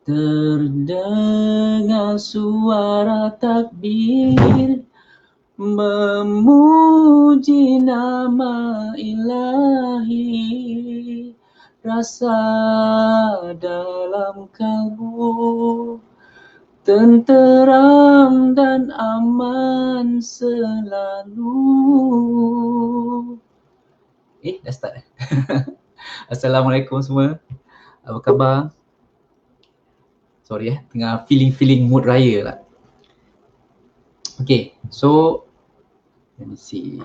Terdengar suara takbir memuji nama ilahi, rasa dalam kalbu tenteram dan aman selalu. Dah start Assalamualaikum semua. Apa khabar? Sorry tengah feeling mood raya lah. Okay, so let me see.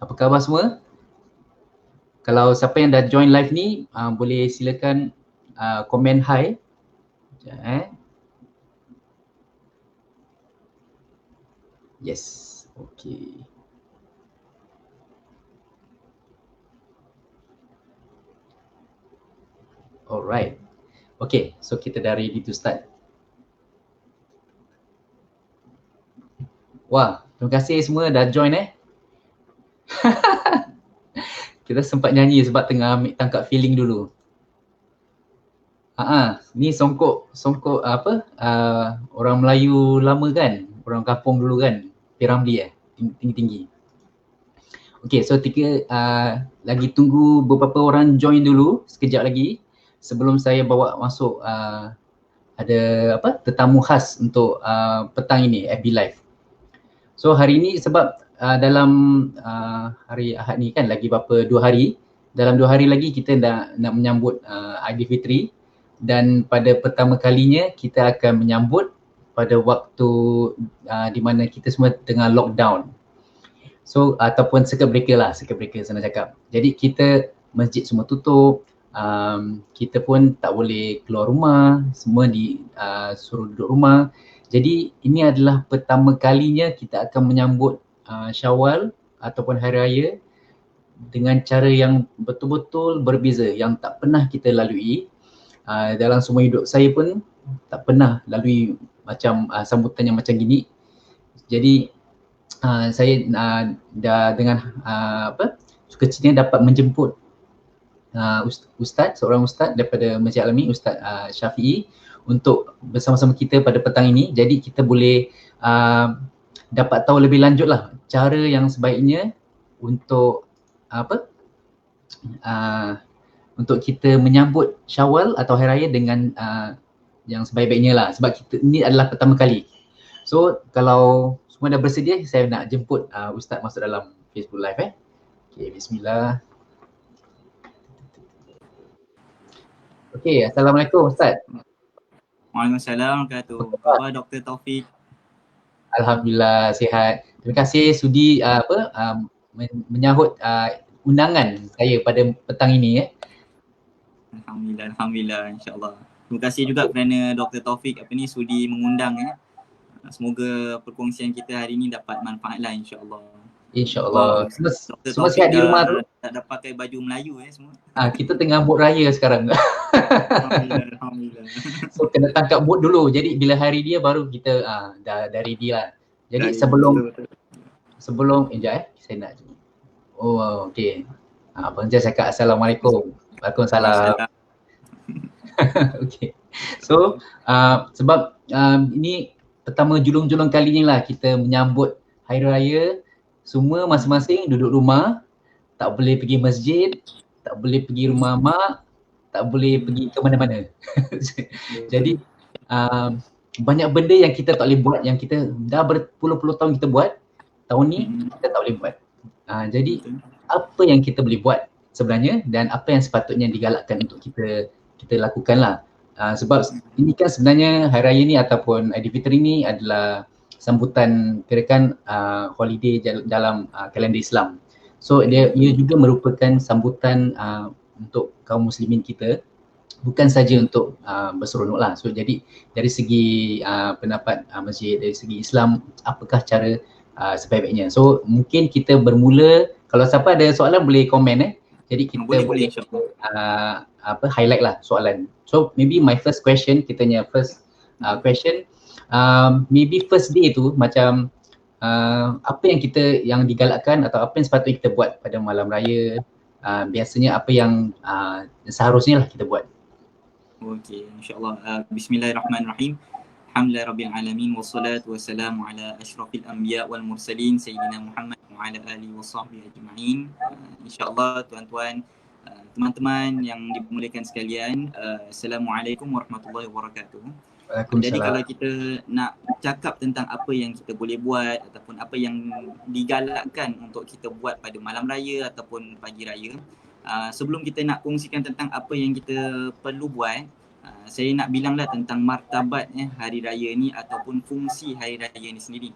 Apa khabar semua? Kalau siapa yang dah join live ni, boleh silakan komen hi. Sekejap Yes, okay. Alright. Okay, so kita dah ready to start. Wah, terima kasih semua dah join Kita sempat nyanyi sebab tengah ambil tangkap feeling dulu. Ni songkok orang Melayu lama kan, orang kampung dulu kan, Piramli tinggi-tinggi. Okay, so lagi tunggu beberapa orang join dulu sekejap lagi sebelum saya bawa masuk ada tetamu khas untuk petang ini FB Live. So hari ini sebab dalam hari Ahad ni kan lagi berapa 2 hari, dalam 2 hari lagi kita nak menyambut Aidilfitri, dan pada pertama kalinya kita akan menyambut pada waktu di mana kita semua tengah lockdown. So ataupun circuit breaker senang cakap. Jadi kita masjid semua tutup, kita pun tak boleh keluar rumah, semua suruh duduk rumah. Jadi ini adalah pertama kalinya kita akan menyambut Syawal ataupun Hari Raya dengan cara yang betul-betul berbeza, yang tak pernah kita lalui. Dalam semua hidup saya pun tak pernah lalui macam sambutan yang macam gini. Jadi saya dah dengan sukacitanya dapat menjemput seorang ustaz daripada Masjid Al-Amin, Ustaz Syafi'i, untuk bersama-sama kita pada petang ini. Jadi kita boleh dapat tahu lebih lanjut lah cara yang sebaiknya untuk untuk kita menyambut Syawal atau Hari Raya dengan yang sebaik-baiknya lah, sebab ini adalah pertama kali. So kalau semua dah bersedia, saya nak jemput Ustaz masuk dalam Facebook Live Okay, bismillah. Okay, Assalamualaikum Ustaz. Waalaikumsalam warahmatullahi wabarakatuh. Apa khabar Dr. Taufik? Alhamdulillah sihat. Terima kasih sudi menyahut undangan saya pada petang ini Alhamdulillah, insyaAllah. Terima kasih juga kerana Dr. Taufik sudi mengundang Semoga perkongsian kita hari ini dapat manfaat lah, insyaAllah. InsyaAllah. Semua sihat di rumah tu? Tak dapat pakai baju Melayu semua. Kita tengah mood raya sekarang. Alhamdulillah. So kena tangkap mood dulu. Jadi bila hari dia baru kita dah ready lah. Jadi sebelum saya nak okay. Abang Jas cakap Assalamualaikum. Waalaikumsalam. Okay. So sebab ini pertama julung-julung kalinya lah kita menyambut Hari Raya, semua masing-masing duduk rumah, tak boleh pergi masjid, tak boleh pergi rumah mak, tak boleh pergi ke mana-mana. Jadi banyak benda yang kita tak boleh buat, yang kita dah berpuluh-puluh tahun kita buat, tahun ni kita tak boleh buat. Jadi apa yang kita boleh buat sebenarnya, dan apa yang sepatutnya digalakkan untuk kita lakukan lah. Sebab ini kan sebenarnya Hari Raya ni ataupun Aidilfitri ni adalah sambutan kirakan holiday dalam kalender Islam. So ia juga merupakan sambutan untuk kaum muslimin kita, bukan saja untuk berseronok lah. So jadi dari segi pendapat masjid, dari segi Islam, apakah cara sebaik-baiknya. So mungkin kita bermula, kalau siapa ada soalan boleh komen Jadi kita boleh highlight lah soalan. So maybe my first question, question, maybe first day tu macam apa yang digalakkan atau apa yang sepatutnya kita buat pada malam raya, biasanya apa yang seharusnya lah kita buat. Okey, insya-Allah. Bismillahirrahmanirrahim. Alhamdulillah rabbil alamin wassalatu wassalamu ala asyrafil anbiya wal mursalin sayyidina Muhammad wa ala alihi washabbihi ajma'in. Insya-Allah tuan-tuan, teman-teman yang dimuliakan sekalian, Assalamualaikum warahmatullahi wabarakatuh. Jadi kalau kita nak cakap tentang apa yang kita boleh buat ataupun apa yang digalakkan untuk kita buat pada malam raya ataupun pagi raya, sebelum kita nak kongsikan tentang apa yang kita perlu buat, saya nak bilanglah tentang martabat hari raya ni ataupun fungsi hari raya ni sendiri.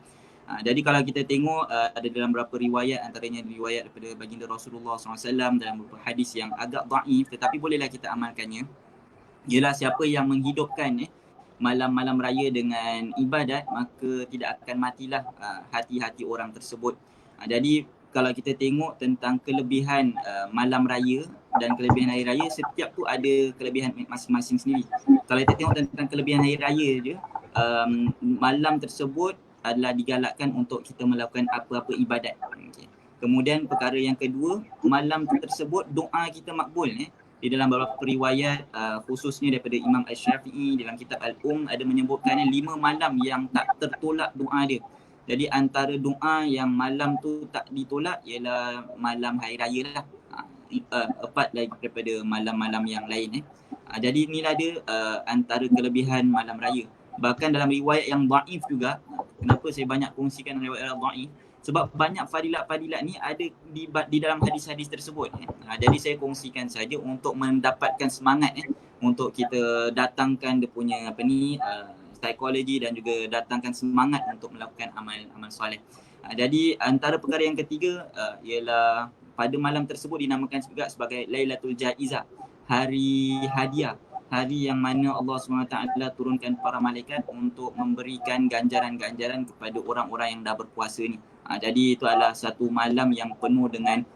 Jadi kalau kita tengok ada dalam beberapa riwayat, antaranya riwayat daripada baginda Rasulullah SAW dalam beberapa hadis yang agak dhaif tetapi bolehlah kita amalkannya, ialah siapa yang menghidupkan malam-malam raya dengan ibadat, maka tidak akan matilah hati-hati orang tersebut. Jadi kalau kita tengok tentang kelebihan malam raya dan kelebihan hari raya, setiap tu ada kelebihan masing-masing sendiri. Kalau kita tengok tentang kelebihan hari raya je, malam tersebut adalah digalakkan untuk kita melakukan apa-apa ibadat. Okay. Kemudian perkara yang kedua, malam tersebut doa kita makbul. Di dalam beberapa riwayat khususnya daripada Imam Asy-Syafi'i dalam kitab Al-Um ada menyebutkan 5 malam yang tak tertolak doa dia. Jadi antara doa yang malam tu tak ditolak ialah malam hari raya lah. Empat lagi daripada malam-malam yang lain. Jadi inilah dia antara kelebihan malam raya. Bahkan dalam riwayat yang dhaif juga, kenapa saya banyak kongsikan riwayat yang dhaif? Sebab banyak fadilat-fadilat ni ada di dalam hadis-hadis tersebut. Jadi saya kongsikan saja untuk mendapatkan semangat untuk kita datangkan dia punya psikologi dan juga datangkan semangat untuk melakukan amal soleh. Jadi antara perkara yang ketiga ialah pada malam tersebut dinamakan juga sebagai Lailatul Jaizah, hari hadiah, hari yang mana Allah SWT turunkan para malaikat untuk memberikan ganjaran-ganjaran kepada orang-orang yang dah berpuasa ni. Jadi itu adalah satu malam yang penuh dengan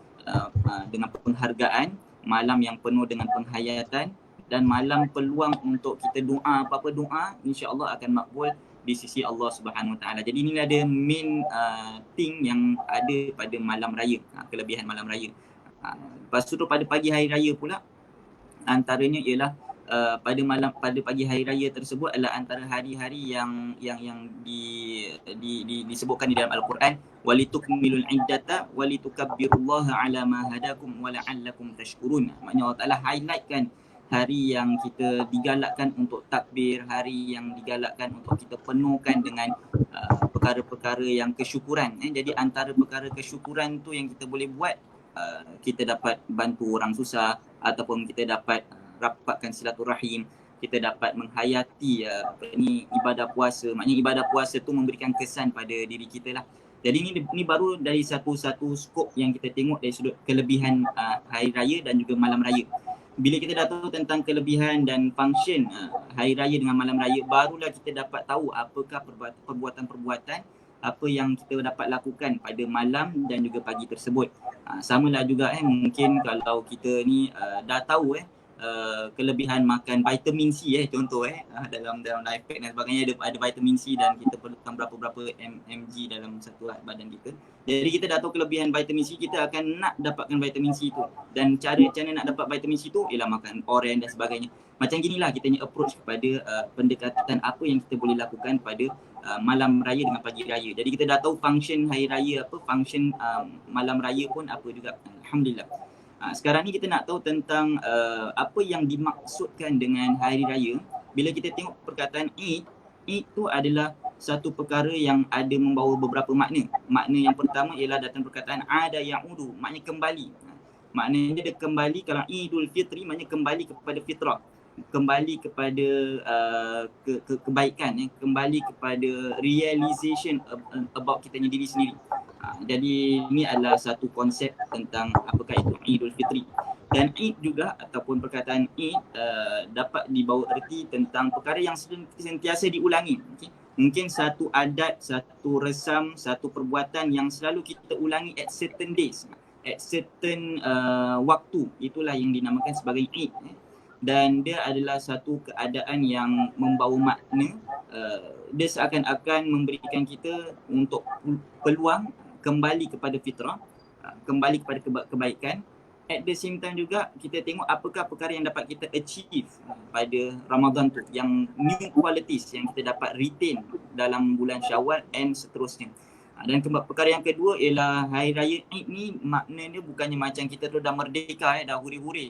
penghargaan, malam yang penuh dengan penghayatan dan malam peluang untuk kita doa, apa-apa doa insya-Allah akan makbul di sisi Allah Subhanahu Wa Taala. Jadi inilah ada main thing yang ada pada malam raya, kelebihan malam raya. Lepas tu pada pagi hari raya pula, antaranya ialah pada pagi hari raya tersebut adalah antara hari-hari yang disebutkan di dalam Al-Quran, walitukmilul iddata walitukabbirullaha ala ma hadakum wa la'allakum tashkurun. Maknanya Allah Taala highlightkan hari yang kita digalakkan untuk takbir, hari yang digalakkan untuk kita penuhkan dengan perkara-perkara yang kesyukuran. Jadi antara perkara kesyukuran tu yang kita boleh buat, kita dapat bantu orang susah ataupun kita dapat rapatkan silaturahim, kita dapat menghayati ibadah puasa. Maknanya ibadah puasa tu memberikan kesan pada diri kita lah. Jadi ini baru dari satu-satu skop yang kita tengok dari sudut kelebihan hari raya dan juga malam raya. Bila kita dah tahu tentang kelebihan dan function hari raya dengan malam raya, barulah kita dapat tahu apakah perbuatan-perbuatan apa yang kita dapat lakukan pada malam dan juga pagi tersebut. Samalah juga mungkin kalau kita ni dah tahu kelebihan makan vitamin C contoh dalam life pack dan sebagainya ada vitamin C dan kita perlukan berapa mg dalam satu badan kita. Jadi kita dah tahu kelebihan vitamin C, kita akan nak dapatkan vitamin C tu, dan cara nak dapat vitamin C tu ialah makan oren dan sebagainya. Macam ginilah kita ni approach kepada pendekatan apa yang kita boleh lakukan pada malam raya dengan pagi raya. Jadi kita dah tahu function hari raya apa, function malam raya pun apa juga. Alhamdulillah. Sekarang ni kita nak tahu tentang apa yang dimaksudkan dengan hari raya. Bila kita tengok perkataan Eid tu adalah satu perkara yang ada membawa beberapa makna. Makna yang pertama ialah datang perkataan ada ya'udu, maknanya kembali. Maknanya dia kembali. Kalau Idul Fitri maknanya kembali kepada fitrah, kembali kepada kebaikan, kembali kepada realization about kita diri sendiri. Jadi ini adalah satu konsep tentang apakah itu Idul Fitri. Dan Eid juga ataupun perkataan Eid dapat dibawa erti tentang perkara yang sentiasa diulangi. Okay? Mungkin satu adat, satu resam, satu perbuatan yang selalu kita ulangi at certain days, at certain waktu. Itulah yang dinamakan sebagai Eid. Dan dia adalah satu keadaan yang membawa makna. Dia seakan-akan memberikan kita untuk peluang kembali kepada fitrah, kembali kepada kebaikan at the same time juga kita tengok apakah perkara yang dapat kita achieve pada Ramadan tu, yang new qualities yang kita dapat retain dalam bulan Syawal and seterusnya. Dan perkara yang kedua ialah Hari Raya Eid ni maknanya bukannya macam kita tu dah merdeka dah huri-huri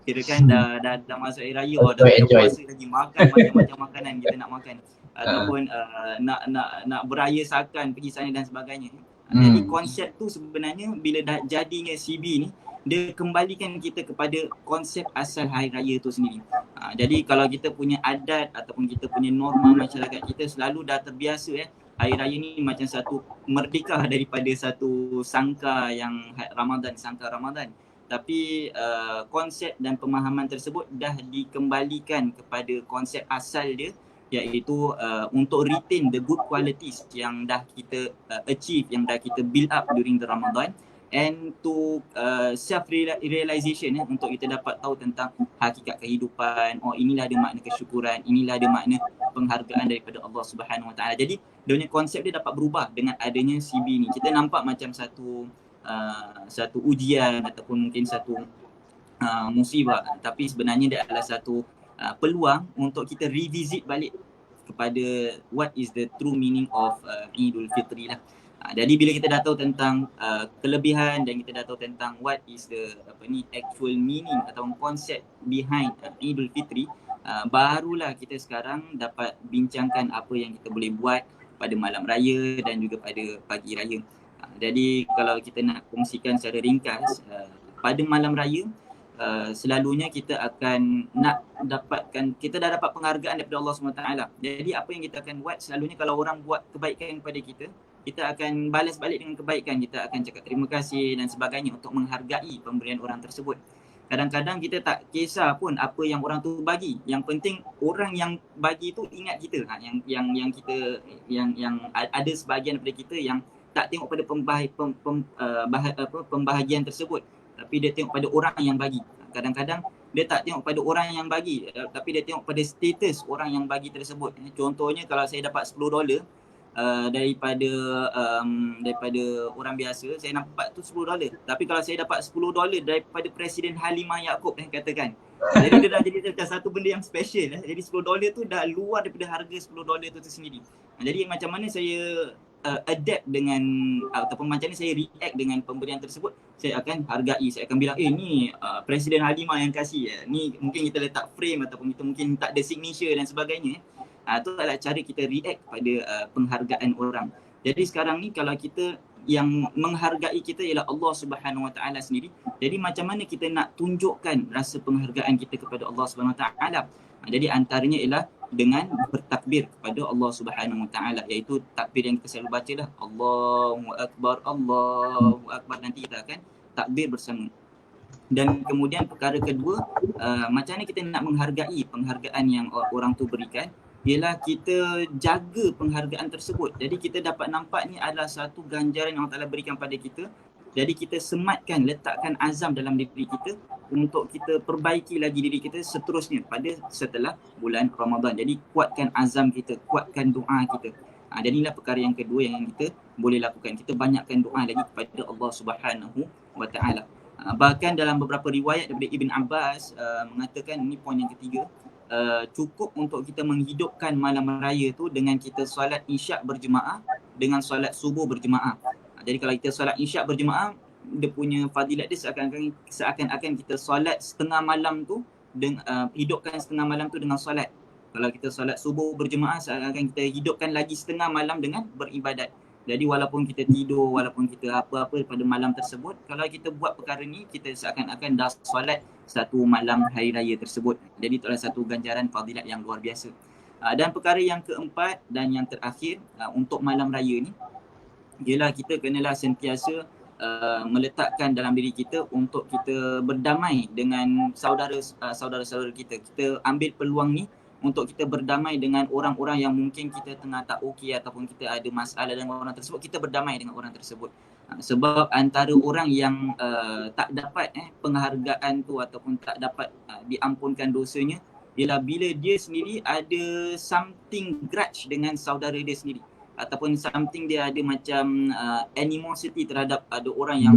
kira kan dah masuk Hari Raya, dah tak ada puasa lagi, makan macam-macam makanan kita nak makan ataupun nak berayasakan pergi sana dan sebagainya. Jadi konsep tu sebenarnya bila dah jadinya CB ni, dia kembalikan kita kepada konsep asal Hari Raya tu sendiri. Jadi kalau kita punya adat ataupun kita punya norma masyarakat kita selalu dah terbiasa Hari Raya ni macam satu merdeka daripada satu sangka yang Ramadan, sangka Ramadan. Tapi konsep dan pemahaman tersebut dah dikembalikan kepada konsep asal dia, iaitu untuk retain the good qualities yang dah kita achieve, yang dah kita build up during the Ramadan, and to self-realization untuk kita dapat tahu tentang hakikat kehidupan. Oh, inilah ada makna kesyukuran, inilah ada makna penghargaan daripada Allah Subhanahu Wa Taala. Jadi dia punya konsep dia dapat berubah dengan adanya CB ni. Kita nampak macam satu ujian ataupun mungkin satu musibah, tapi sebenarnya dia adalah satu peluang untuk kita revisit balik kepada what is the true meaning of Eidul Fitri lah. Jadi bila kita dah tahu tentang kelebihan dan kita dah tahu tentang what is the actual meaning atau konsep behind Eidul Fitri, barulah kita sekarang dapat bincangkan apa yang kita boleh buat pada malam raya dan juga pada pagi raya. Jadi kalau kita nak kongsikan secara ringkas, pada malam raya selalunya kita akan nak dapatkan, kita dah dapat penghargaan daripada Allah SWT. Jadi apa yang kita akan buat, selalunya kalau orang buat kebaikan kepada kita, kita akan balas balik dengan kebaikan. Kita akan cakap terima kasih dan sebagainya untuk menghargai pemberian orang tersebut. Kadang-kadang kita tak kisah pun apa yang orang tu bagi. Yang penting orang yang bagi tu ingat kita. Yang kita yang ada sebahagian daripada kita yang tak tengok pada pembahagian tersebut, tapi dia tengok pada orang yang bagi. Kadang-kadang dia tak tengok pada orang yang bagi, tapi dia tengok pada status orang yang bagi tersebut. Contohnya kalau saya dapat $10 daripada orang biasa, saya nampak tu $10. Tapi kalau saya dapat $10 daripada Presiden Halimah Yacob katakan, jadi dia dah jadi macam satu benda yang special. Jadi $10 tu dah luar daripada harga $10 tu sendiri. Jadi macam mana saya adapt dengan ataupun macam mana saya react dengan pemberian tersebut, saya akan hargai, saya akan bilang ni Presiden Halimah yang kasih, ni mungkin kita letak frame ataupun kita mungkin tak ada signature dan sebagainya. Itu adalah cara kita react pada penghargaan orang. Jadi sekarang ni kalau kita yang menghargai kita ialah Allah Subhanahu Wa Taala sendiri, jadi macam mana kita nak tunjukkan rasa penghargaan kita kepada Allah Subhanahu Wa Taala? Jadi antaranya ialah dengan bertakbir kepada Allah Subhanahu Wa Taala, iaitu takbir yang kita selalu baca lah, Allahu Akbar, Allahu Akbar. Nanti kita akan takbir bersama. Dan kemudian perkara kedua, macam mana kita nak menghargai penghargaan yang orang tu berikan, ialah kita jaga penghargaan tersebut. Jadi kita dapat nampak ni adalah satu ganjaran yang Allah Ta'ala berikan pada kita. Jadi kita sematkan, letakkan azam dalam diri kita untuk kita perbaiki lagi diri kita seterusnya pada setelah bulan Ramadan. Jadi kuatkan azam kita, kuatkan doa kita. Jadi inilah perkara yang kedua yang kita boleh lakukan. Kita banyakkan doa lagi kepada Allah Subhanahu Wa Ta'ala. Bahkan dalam beberapa riwayat daripada Ibn Abbas mengatakan, ini poin yang ketiga, cukup untuk kita menghidupkan malam raya tu dengan kita solat isyak berjemaah dengan solat subuh berjemaah. Jadi kalau kita solat isyak berjemaah, dia punya fadilat dia seakan-akan kita solat setengah malam tu, hidupkan setengah malam tu dengan solat. Kalau kita solat subuh berjemaah, seakan-akan kita hidupkan lagi setengah malam dengan beribadat. Jadi walaupun kita tidur, walaupun kita apa-apa pada malam tersebut, kalau kita buat perkara ni, kita seakan-akan dah solat satu malam hari raya tersebut. Jadi itu adalah satu ganjaran fadilat yang luar biasa. Dan perkara yang keempat dan yang terakhir untuk malam raya ni, ialah kita kenalah sentiasa meletakkan dalam diri kita untuk kita berdamai dengan saudara-saudara kita. Kita ambil peluang ni untuk kita berdamai dengan orang-orang yang mungkin kita tengah tak okey ataupun kita ada masalah dengan orang tersebut, kita berdamai dengan orang tersebut. Sebab antara orang yang tak dapat penghargaan tu ataupun tak dapat diampunkan dosanya ialah bila dia sendiri ada something grudge dengan saudara dia sendiri. ataupun something dia ada macam animosity terhadap ada orang yang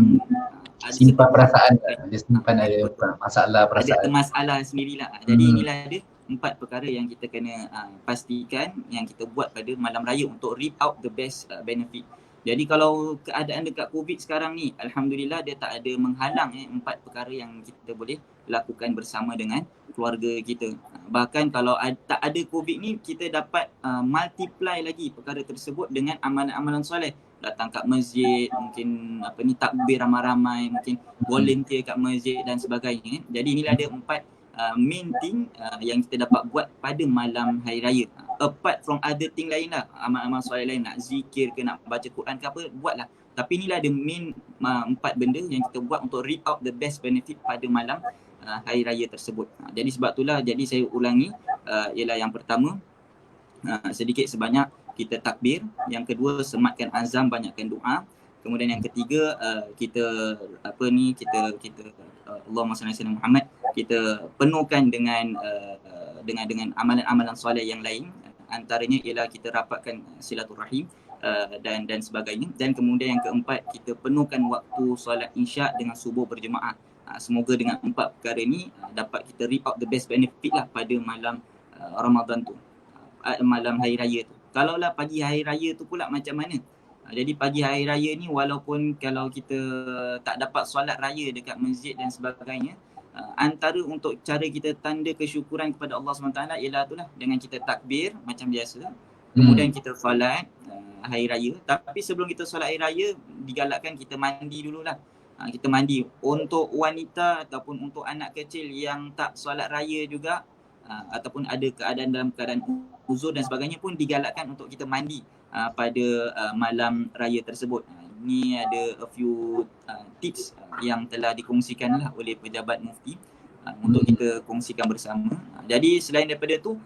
ada simpan satu perasaan, dia simpan ada betul. masalah perasaan. Ada masalah sendirilah. Jadi inilah ada 4 perkara yang kita kena pastikan yang kita buat pada malam raya untuk reap out the best benefit. Jadi kalau keadaan dekat COVID sekarang ni, Alhamdulillah dia tak ada menghalang 4 perkara yang kita boleh lakukan bersama dengan keluarga kita. Bahkan kalau tak ada COVID ni, kita dapat multiply lagi perkara tersebut dengan amalan-amalan soleh. Datang kat masjid, mungkin takbir ramai-ramai, mungkin volunteer kat masjid dan sebagainya. Jadi inilah ada 4 main thing yang kita dapat buat pada malam hari raya. Apart from other thing lain lah, amal-amal soleh lain, nak zikir ke, nak baca Quran ke apa, buatlah. Tapi inilah ada main 4 benda yang kita buat untuk reap out the best benefit pada malam hari raya tersebut. Jadi sebab itulah, jadi saya ulangi, ialah yang pertama, sedikit sebanyak kita takbir. Yang kedua, sematkan azam, banyakkan doa. Kemudian yang ketiga, kita Allahumma salli ala Muhammad, kita penuhkan dengan amalan-amalan soleh yang lain. Antaranya ialah kita rapatkan silaturahim dan sebagainya. Dan kemudian yang keempat, kita penuhkan waktu solat Isyak dengan subuh berjemaah. Semoga dengan 4 perkara ni dapat kita reap out the best benefit lah pada malam Ramadan tu, malam hari raya tu. Kalaulah pagi hari raya tu pula macam mana? Jadi pagi hari raya ni, walaupun kalau kita tak dapat solat raya dekat masjid dan sebagainya, antara untuk cara kita tanda kesyukuran kepada Allah SWT ialah itulah, dengan kita takbir macam biasa. Kemudian kita solat hari raya. Tapi sebelum kita solat hari raya, digalakkan kita mandi dululah. Kita mandi. Untuk wanita ataupun untuk anak kecil yang tak solat raya juga, ataupun ada keadaan dalam keadaan uzur dan sebagainya pun digalakkan untuk kita mandi pada malam raya tersebut. Ini ada a few tips yang telah dikongsikan lah oleh pejabat mufti untuk kita kongsikan bersama. Jadi selain daripada tu,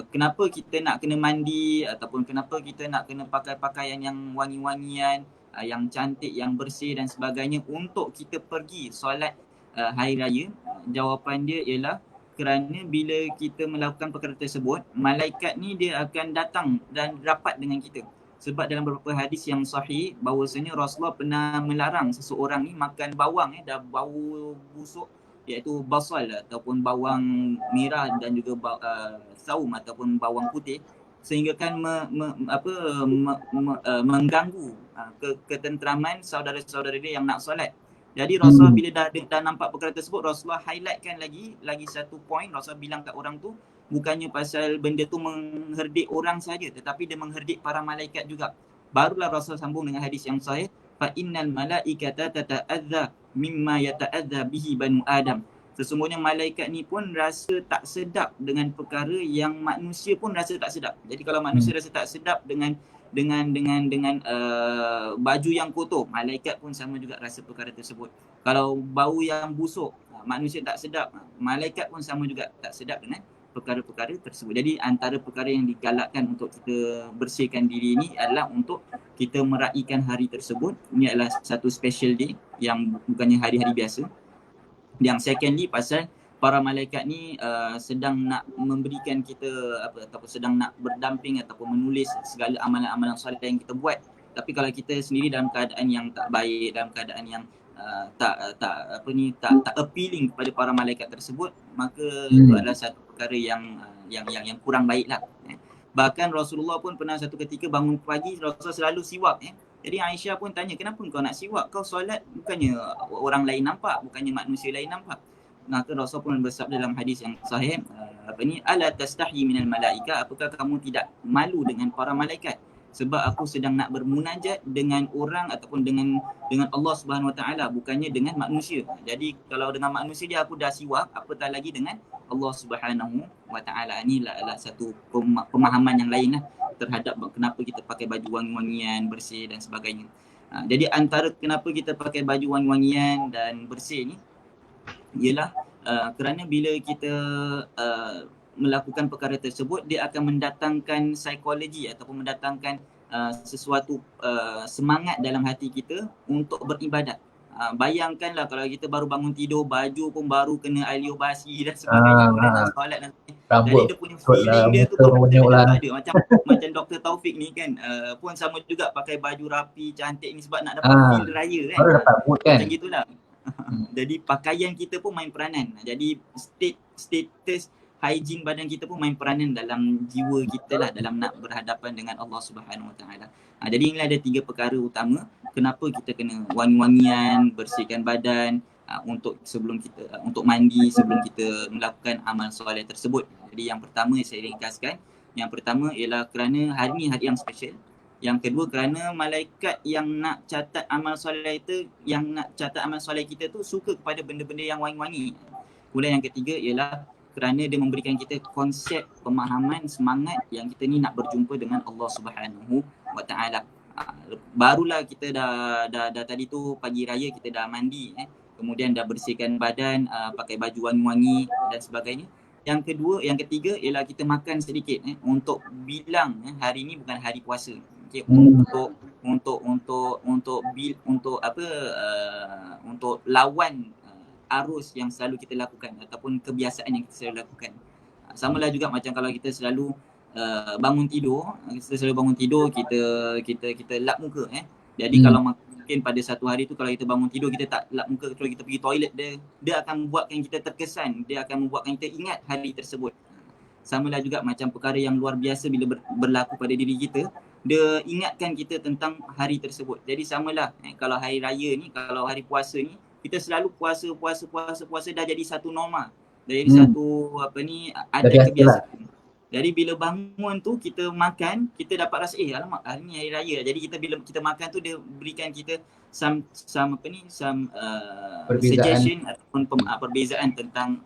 kenapa kita nak kena mandi ataupun kenapa kita nak kena pakai pakaian yang wangi-wangian, yang cantik, yang bersih dan sebagainya untuk kita pergi solat hari raya? Jawapan dia ialah kerana bila kita melakukan perkara tersebut, malaikat ni dia akan datang dan rapat dengan kita. Sebab dalam beberapa hadis yang sahih, bahawasanya Rasulullah pernah melarang seseorang ni makan bawang dah bau busuk, iaitu basal ataupun bawang merah dan juga saum ataupun bawang putih, sehingga kan mengganggu ketenteraman saudara-saudara dia yang nak solat. Jadi Rasulullah bila dah nampak perkara tersebut, Rasulullah highlightkan lagi satu point. Rasulullah bilang kat orang tu, bukannya pasal benda tu mengherdik orang saja, tetapi dia mengherdik para malaikat juga. Barulah Rasulullah sambung dengan hadis yang sahih, fa innal malaikata tata'adza mimma yata'adza bihi banu Adam. Sesungguhnya malaikat ni pun rasa tak sedap dengan perkara yang manusia pun rasa tak sedap. Jadi kalau manusia rasa tak sedap dengan baju yang kotor, malaikat pun sama juga rasa perkara tersebut. Kalau bau yang busuk, manusia tak sedap, malaikat pun sama juga tak sedap dengan perkara-perkara tersebut. Jadi antara perkara yang digalakkan untuk kita bersihkan diri ni adalah untuk kita meraihkan hari tersebut. Ini adalah satu special day yang bukannya hari-hari biasa. Yang secondly, pasal para malaikat ni sedang nak memberikan kita ataupun sedang nak berdamping ataupun menulis segala amalan-amalan soleh yang kita buat. Tapi kalau kita sendiri dalam keadaan yang tak baik, dalam keadaan yang tak appealing kepada para malaikat tersebut, maka itu adalah satu perkara yang kurang baiklah. Bahkan Rasulullah pun pernah satu ketika bangun pagi, Rasulullah selalu siwak. Jadi Aisyah pun tanya, kenapa kau nak siwak? Kau solat bukannya orang lain nampak, bukannya manusia lain nampak. Maka Rasul pun bersabda dalam hadis yang sahih, ala tastahi minal malaika, apakah kamu tidak malu dengan para malaikat? Sebab aku sedang nak bermunajat dengan orang ataupun dengan Allah Subhanahu Wa Taala, bukannya dengan manusia. Jadi kalau dengan manusia dia aku dah siwak, apatah lagi dengan Allah Subhanahu Wa Taala. Inilah satu pemahaman yang lain lah terhadap kenapa kita pakai baju wangi-wangian, bersih dan sebagainya. Jadi antara kenapa kita pakai baju wangi-wangian dan bersih ni ialah kerana bila kita melakukan perkara tersebut, dia akan mendatangkan psikologi ataupun mendatangkan sesuatu semangat dalam hati kita untuk beribadat. Bayangkanlah kalau kita baru bangun tidur, baju pun baru kena alio basi dan sebagainya, kemudian nak solat dan sebagainya. Jadi Rambut dia punya kot lah, feeling dia tu muka kalau kita bonyok dah lah. tak ada. Macam Dr. Taufik ni kan, pun sama juga pakai baju rapi, cantik ni sebab nak dapat feel raya kan. Baru dapat mood kan. Macam gitulah. Jadi pakaian kita pun main peranan. Jadi status hygiene badan kita pun main peranan dalam jiwa kita lah, dalam nak berhadapan dengan Allah Subhanahu Wa Taala. Jadi inilah ada 3 perkara utama kenapa kita kena wangi-wangian, bersihkan badan untuk sebelum kita untuk mandi, sebelum kita melakukan amal soleh tersebut. Jadi yang pertama saya ringkaskan, yang pertama ialah kerana hari ni hari yang special. Yang kedua kerana malaikat yang nak catat amal soleh itu, yang nak catat amal soleh kita tu suka kepada benda-benda yang wangi-wangi. Kemudian yang ketiga ialah kerana dia memberikan kita konsep, pemahaman, semangat yang kita ni nak berjumpa dengan Allah Subhanahu Wa Taala. Barulah kita dah tadi tu pagi raya kita dah mandi, kemudian dah bersihkan badan, pakai baju wangi-wangi dan sebagainya. Yang ketiga ialah kita makan sedikit untuk bilang hari ni bukan hari puasa. Okay, untuk lawan arus yang selalu kita lakukan ataupun kebiasaan yang kita selalu lakukan. Samalah juga macam kalau kita selalu bangun tidur, kita lap muka Jadi kalau mungkin pada satu hari tu kalau kita bangun tidur kita tak lap muka, kalau kita pergi toilet, dia akan membuatkan kita terkesan, dia akan membuatkan kita ingat hari tersebut. Samalah juga macam perkara yang luar biasa bila berlaku pada diri kita, dia ingatkan kita tentang hari tersebut. Jadi samalah kalau hari raya ni, kalau hari puasa ni, kita selalu puasa dah jadi satu norma. Dah jadi satu adat kebiasaan. Jadi bila bangun tu kita makan, kita dapat rasa alamak hari ni hari raya. Jadi kita bila kita makan tu dia berikan kita some suggestion ataupun perbezaan tentang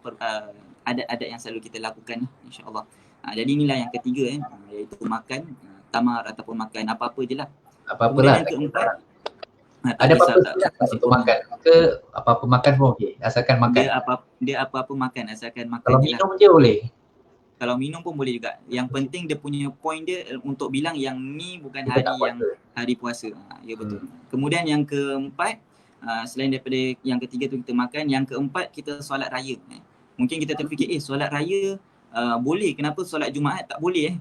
adat-adat yang selalu kita lakukan, insya-Allah. Jadi inilah yang ketiga iaitu makan tamar ataupun makan apa-apa je lah. Apa-apalah. Yang keempat, ada apa-apa untuk makan ke apa-apa makan pun okey, asalkan makan. Dia apa-apa makan asalkan makan. Kalau minum je boleh. Kalau minum pun boleh juga. Yang penting dia punya point dia untuk bilang yang ni bukan hari puasa. Ya betul. Kemudian yang keempat, selain daripada yang ketiga tu kita makan, yang keempat kita solat raya. Mungkin kita terfikir solat raya boleh, kenapa solat Jumaat tak boleh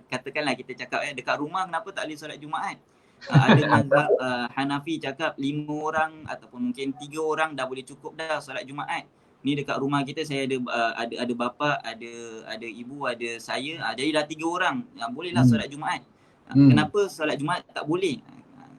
katakanlah kita cakap dekat rumah kenapa tak boleh solat Jumaat. Ada mazhab Hanafi cakap 5 orang ataupun mungkin 3 orang dah boleh cukup dah solat Jumaat. Ni dekat rumah kita saya ada bapa, ada ibu, ada saya. Jadi dah 3 orang. Bolehlah solat Jumaat. Kenapa solat Jumaat tak boleh?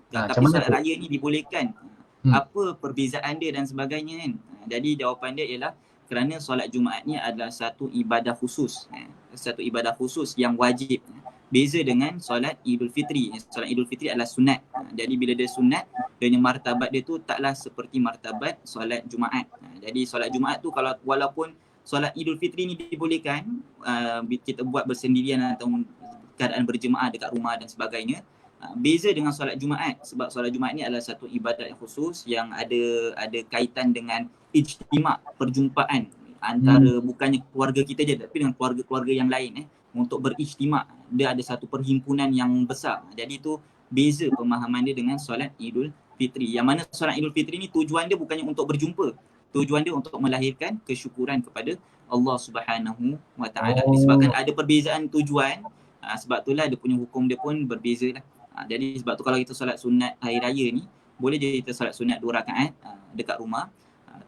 Tapi solat raya ni dibolehkan. Apa perbezaan dia dan sebagainya kan? Jadi jawapan dia ialah kerana solat Jumaat ni adalah satu ibadah khusus. Satu ibadah khusus yang wajib. Beza dengan solat Idul Fitri. Solat Idul Fitri adalah sunat. Jadi bila dia sunat, dia martabat dia tu taklah seperti martabat solat Jumaat. Jadi solat Jumaat tu kalau walaupun solat Idul Fitri ni dibolehkan, kita buat bersendirian atau keadaan berjemaah dekat rumah dan sebagainya. Beza dengan solat Jumaat sebab solat Jumaat ni adalah satu ibadat yang khusus yang ada kaitan dengan ijtima', perjumpaan antara bukannya keluarga kita je tapi dengan keluarga-keluarga yang lain untuk berijtima'. Dia ada satu perhimpunan yang besar. Jadi tu beza pemahaman dia dengan solat Idul Fitri. Yang mana solat Idul Fitri ni tujuan dia bukannya untuk berjumpa. Tujuan dia untuk melahirkan kesyukuran kepada Allah Subhanahu Wa Taala. Disebabkan ada perbezaan tujuan, sebab itulah dia punya hukum dia pun berbeza lah. Jadi sebab tu kalau kita solat sunat hari raya ni, boleh je kita solat sunat 2 rakaat dekat rumah.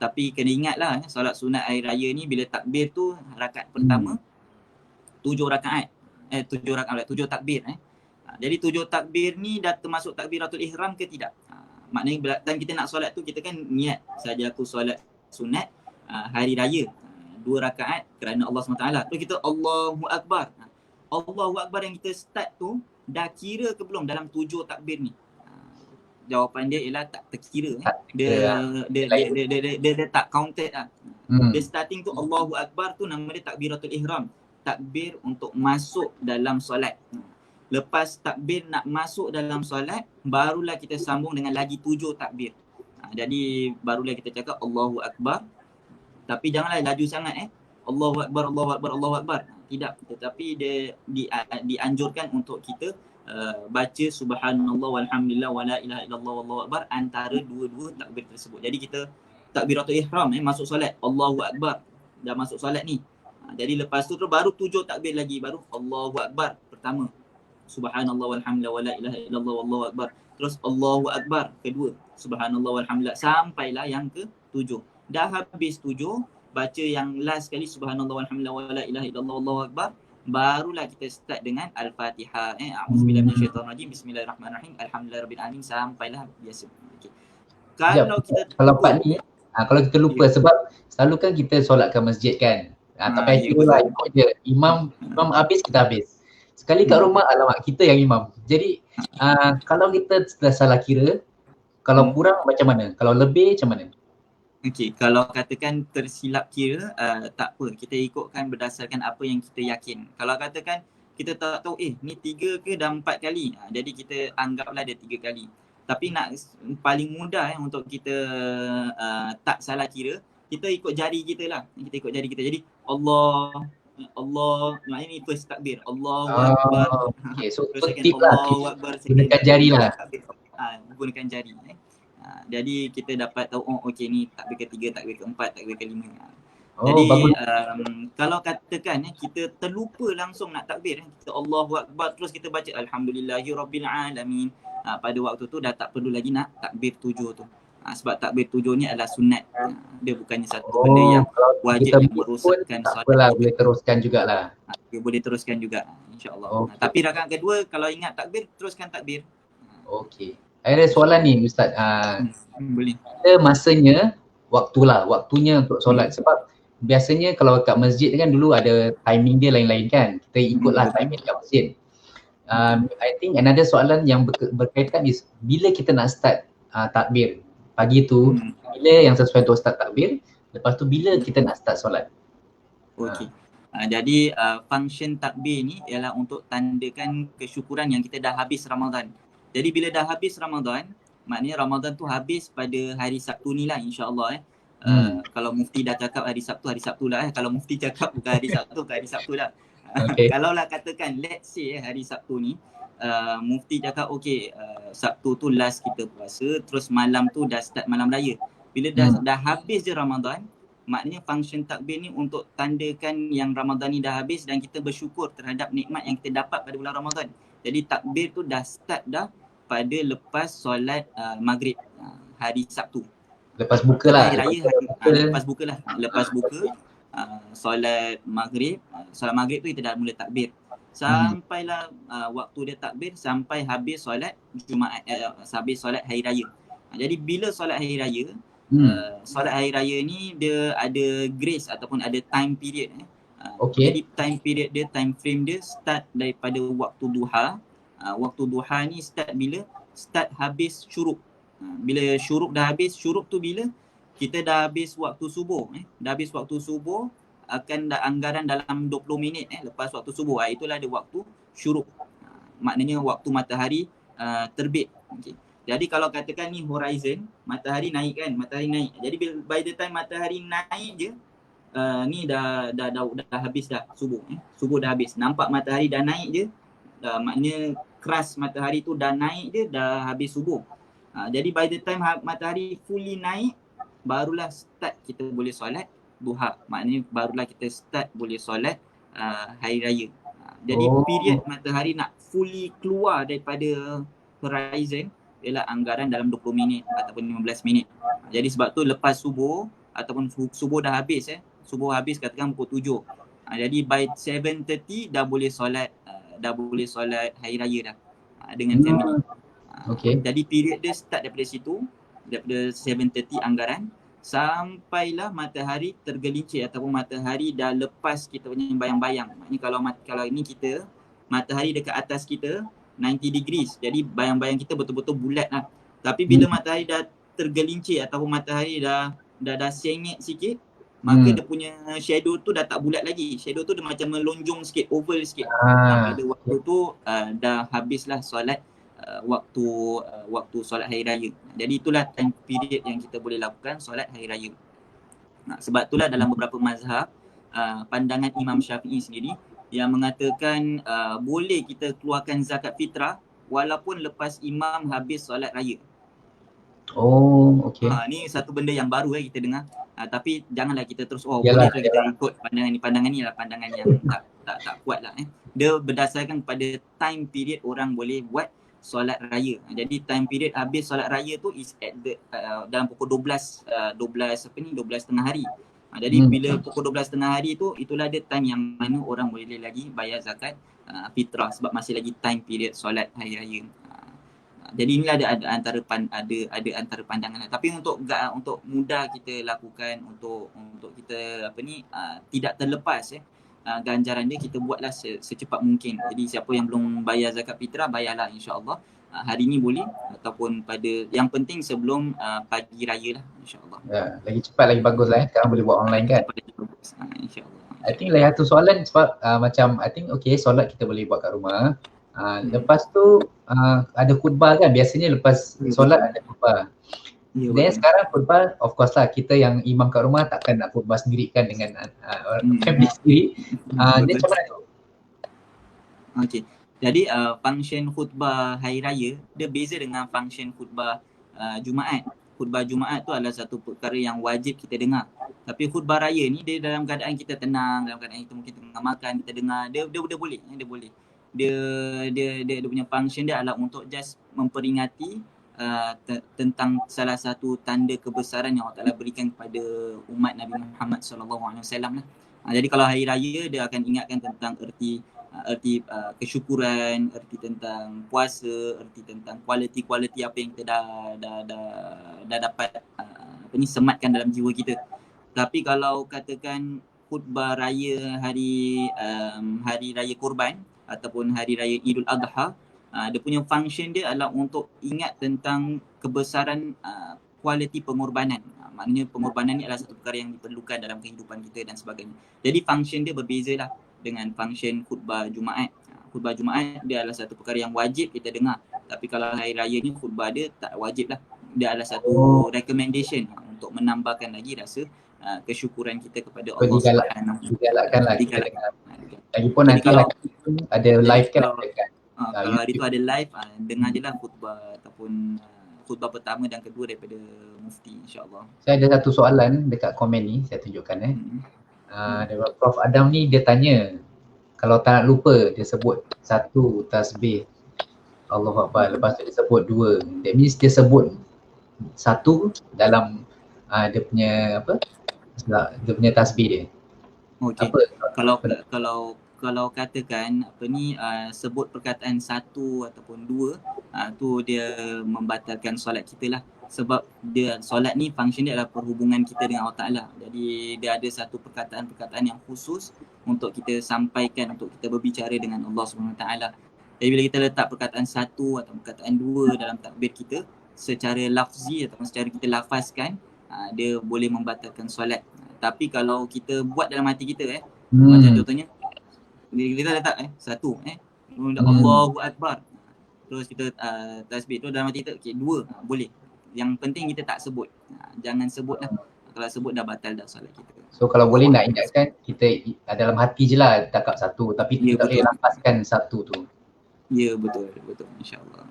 Tapi kena ingatlah solat sunat hari raya ni bila takbir tu rakaat pertama 7 rakaat. 7 takbir. Jadi 7 takbir ni dah termasuk takbiratul ihram ke tidak? Maknanya bila time kita nak solat tu kita kan niat saja aku solat sunat hari raya 2 rakaat kerana Allah SWT. Terus kita Allahu Akbar. Allahu Akbar yang kita start tu dah kira ke belum dalam 7 takbir ni? Jawapan dia ialah tak terkira. Dia tak counted lah. Dia starting tu Allahu Akbar tu nama dia takbiratul ihram. Takbir untuk masuk dalam solat. Lepas takbir nak masuk dalam solat, barulah kita sambung dengan lagi 7 takbir. Jadi barulah kita cakap Allahu Akbar. Tapi janganlah laju sangat Allahu Akbar, Allahu Akbar, Allahu Akbar. Tidak, tetapi dia dianjurkan untuk kita baca subhanallah walhamdulillah wala ilaha illallah wallahu akbar antara dua-dua takbir tersebut. Jadi kita takbiratul ihram masuk solat, Allahu akbar, dah masuk solat ni. Jadi lepas tu baru 7 takbir lagi, baru Allahu akbar pertama, subhanallah walhamdulillah wala ilaha illallah wallahu akbar, terus Allahu akbar kedua, subhanallah walhamdulillah, sampailah yang ke-7. Dah habis 7, baca yang last kali subhanallah walhamdulillah wala ilaha illallah wallahu akbar, barulah kita start dengan Al-Fatihah. A'udzubillahi minasyaitonirrajim, bismillahirrahmanirrahim, alhamdulillahirabbil alamin, sampailah biasa. Okay. Kalau kita kalau part ni kalau kita lupa, sebab selalu kan kita solat ke masjid kan, tak payah kira lah, ikut je imam habis kita habis. Sekali kat rumah, alamak kita yang imam. Jadi kalau kita dah salah kira, kalau kurang macam mana, kalau lebih macam mana? Okey, kalau katakan tersilap kira, tak apa, kita ikutkan berdasarkan apa yang kita yakin. Kalau katakan kita tak tahu ni 3 ke dah 4 kali, jadi kita anggaplah dia 3 kali. Tapi nak paling mudah untuk kita tak salah kira, kita ikut jari kita lah. Kita ikut jari kita. Jadi Allah, ini first takbir, Allahu akbar. Okay, so tip lah, gunakan jari lah. Gunakan jari. Jadi kita dapat tahu, okey ni takbir ke-3, takbir ke-4, takbir ke-5. Jadi kalau katakan kita terlupa langsung nak takbir, kita Allahu akbar terus kita baca alhamdulillahirabbil alamin, pada waktu tu dah tak perlu lagi nak takbir 7 tu. Sebab takbir 7 ni adalah sunat. Dia bukannya satu benda yang wajib yang merosakkan solat. Boleh teruskan jugalah. Dia boleh teruskan juga, insya-Allah. Tapi rakaat kedua kalau ingat takbir, teruskan takbir. Okey. Ada soalan ni Ustaz. Boleh. Kita masanya waktunya untuk solat, sebab biasanya kalau kat masjid kan dulu ada timing dia lain-lain kan. Kita ikutlah timing kat masjid. I think another soalan yang berkaitan is bila kita nak start takbir pagi tu, bila yang sesuai untuk start takbir, lepas tu bila kita nak start solat. Okey. Jadi function takbir ni ialah untuk tandakan kesyukuran yang kita dah habis Ramadan. Jadi bila dah habis Ramadan, maknanya Ramadan tu habis pada hari Sabtu ni lah, insya-Allah. Kalau mufti dah cakap hari Sabtu lah. Kalau mufti cakap bukan hari Sabtu lah. Okay. Kalau lah katakan let's say hari Sabtu ni mufti cakap okey, Sabtu tu last kita puasa, terus malam tu dah start malam raya. Bila dah habis je Ramadan, maknanya function takbir ni untuk tandakan yang Ramadan ni dah habis dan kita bersyukur terhadap nikmat yang kita dapat pada bulan Ramadan. Jadi takbir tu dah start dah pada lepas solat maghrib hari Sabtu. Lepas buka lah. Lepas buka solat maghrib. Solat maghrib tu kita dah mula takbir. Sampailah waktu dia takbir sampai habis solat Jumaat, habis solat hari raya. Jadi bila solat hari raya, solat hari raya ni dia ada grace ataupun ada time period. Jadi time period dia, time frame dia start daripada waktu duha. Waktu duha ni start bila? Start habis syuruk. Bila syuruk dah habis, syuruk tu bila? Kita dah habis waktu subuh. Dah habis waktu subuh, akan dah anggaran dalam 20 minit lepas waktu subuh. Itulah ada waktu syuruk. Maknanya waktu matahari terbit. Okay. Jadi kalau katakan ni horizon, matahari naik kan, matahari naik. Jadi by the time matahari naik je, ni dah habis dah subuh. Subuh dah habis. Nampak matahari dah naik je, maknanya keras matahari tu dah naik je, dah habis subuh. Jadi by the time matahari fully naik, barulah start kita boleh solat duha. Maknanya barulah kita start boleh solat hari raya. Jadi period matahari nak fully keluar daripada horizon ialah anggaran dalam 20 minit ataupun 15 minit. Jadi sebab tu lepas subuh ataupun subuh dah habis, subuh habis katakan pukul 7. Jadi by 7:30 dah boleh solat hari raya dah dengan family. Jadi period dia start daripada situ, daripada 7:30 anggaran sampailah matahari tergelincir ataupun matahari dah lepas kita punya bayang-bayang. Maknanya kalau ini kita matahari dekat atas kita 90 degrees, jadi bayang-bayang kita betul-betul bulat lah. Tapi bila matahari dah tergelincir ataupun matahari dah sengit sikit, maka dia punya shadow tu dah tak bulat lagi. Shadow tu dia macam melonjong sikit, oval sikit. Pada waktu tu dah habislah solat waktu solat hari raya. Jadi itulah time period yang kita boleh lakukan solat hari raya. Sebab itulah dalam beberapa mazhab, pandangan Imam Syafi'i sendiri, yang mengatakan boleh kita keluarkan zakat fitrah walaupun lepas imam habis solat raya. Oh, okey. Ni satu benda yang baru kita dengar. Tapi janganlah kita terus Yalah, boleh ke kita ikut pandangan ni. Pandangan ni adalah pandangan yang tak kuat lah. Dia berdasarkan pada time period orang boleh buat solat raya. Jadi time period habis solat raya tu is at the dalam pukul 12 tengah hari. Jadi bila pukul 12 tengah hari tu, itulah dia time yang mana orang boleh lagi bayar zakat fitrah sebab masih lagi time period solat hari raya. Jadi inilah ada antara pandangan. Tapi untuk mudah kita lakukan, untuk kita tidak terlepas ganjaran dia, kita buatlah secepat mungkin. Jadi siapa yang belum bayar zakat fitrah, bayarlah insya-Allah. Hari ni boleh ataupun pada yang penting sebelum pagi raya lah insya-Allah. Ya, lagi cepat lagi bagus lah sekarang boleh buat online kan. Insya-Allah. I think lagi satu soalan sebab macam I think solat kita boleh buat kat rumah. Lepas tu ada khutbah kan, biasanya lepas solat ada khutbah. Dan sekarang khutbah of course lah, kita yang imam kat rumah takkan nak khutbah sendiri kan dengan family sendiri. Dia macam mana tu? Okey. Jadi function khutbah hari raya dia beza dengan function khutbah Jumaat. Khutbah Jumaat tu adalah satu perkara yang wajib kita dengar. Tapi khutbah raya ni dia dalam keadaan kita tenang, dalam keadaan kita mungkin tengah makan, kita dengar, dia boleh. Dia boleh. Dia punya function dia adalah untuk just memperingati tentang salah satu tanda kebesaran yang Allah Taala berikan kepada umat Nabi Muhammad SAW lah. Jadi kalau hari raya dia akan ingatkan tentang erti kesyukuran, erti tentang puasa, erti tentang kualiti apa yang kita dah dapat sematkan dalam jiwa kita. Tapi kalau katakan khutbah raya hari raya Korban ataupun hari raya Idul Adha, dia punya function dia adalah untuk ingat tentang kebesaran kualiti pengorbanan. Maknanya pengorbanan ni adalah satu perkara yang diperlukan dalam kehidupan kita dan sebagainya. Jadi function dia berbeza lah dengan function khutbah Jumaat. Khutbah Jumaat dia adalah satu perkara yang wajib kita dengar. Tapi kalau hari raya ni khutbah dia tak wajib lah. Dia adalah satu recommendation untuk menambahkan lagi rasa kesyukuran kita kepada Allah Subhanahu. Digalakkan lah kita dengar. Lagipun nanti ada live kan. Kalau hari tu ada live, dengar je lah khutbah ataupun khutbah pertama dan kedua daripada Mufti, insyaAllah. Saya ada satu soalan dekat komen ni, saya tunjukkan daripada Prof Adam ni, dia tanya kalau tak nak lupa dia sebut satu tasbih Allahu Akbar, lepas tu dia sebut dua. That means dia sebut satu dalam dia punya dia punya tasbih dia. Okey. Kalau katakan sebut perkataan satu ataupun dua, tu dia membatalkan solat kita lah. Sebab dia solat ni function dia adalah perhubungan kita dengan Allah Ta'ala. Jadi dia ada satu perkataan-perkataan yang khusus untuk kita sampaikan, untuk kita berbicara dengan Allah SWT. Jadi bila kita letak perkataan satu atau perkataan dua dalam takbir kita, secara lafzi atau secara kita lafazkan, dia boleh membatalkan solat. Tapi kalau kita buat dalam hati kita macam contohnya kita letak satu Allahu Akbar, terus kita tasbih tu dalam hati kita, okey, dua boleh. Yang penting kita tak sebut. Jangan sebut lah. Kalau sebut dah batal dah solat kita. So kalau boleh nak ingatkan, kita dalam hati je lah cakap satu, tapi kita boleh lapaskan satu tu. Ya, betul insyaAllah.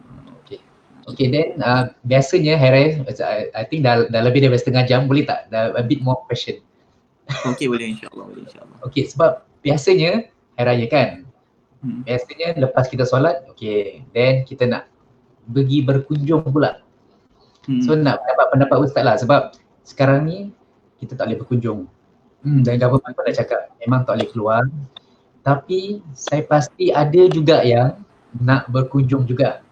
Okay, then biasanya Hari I think dah lebih daripada setengah jam, boleh tak? Dah a bit more question. Okay, boleh insyaAllah. Okay, sebab biasanya Hari Raya kan, biasanya lepas kita solat, okay, then kita nak pergi berkunjung pula. So nak dapat pendapat Ustaz lah, sebab sekarang ni kita tak boleh berkunjung. Dan government pun dah cakap memang tak boleh keluar. Tapi saya pasti ada juga yang nak berkunjung juga.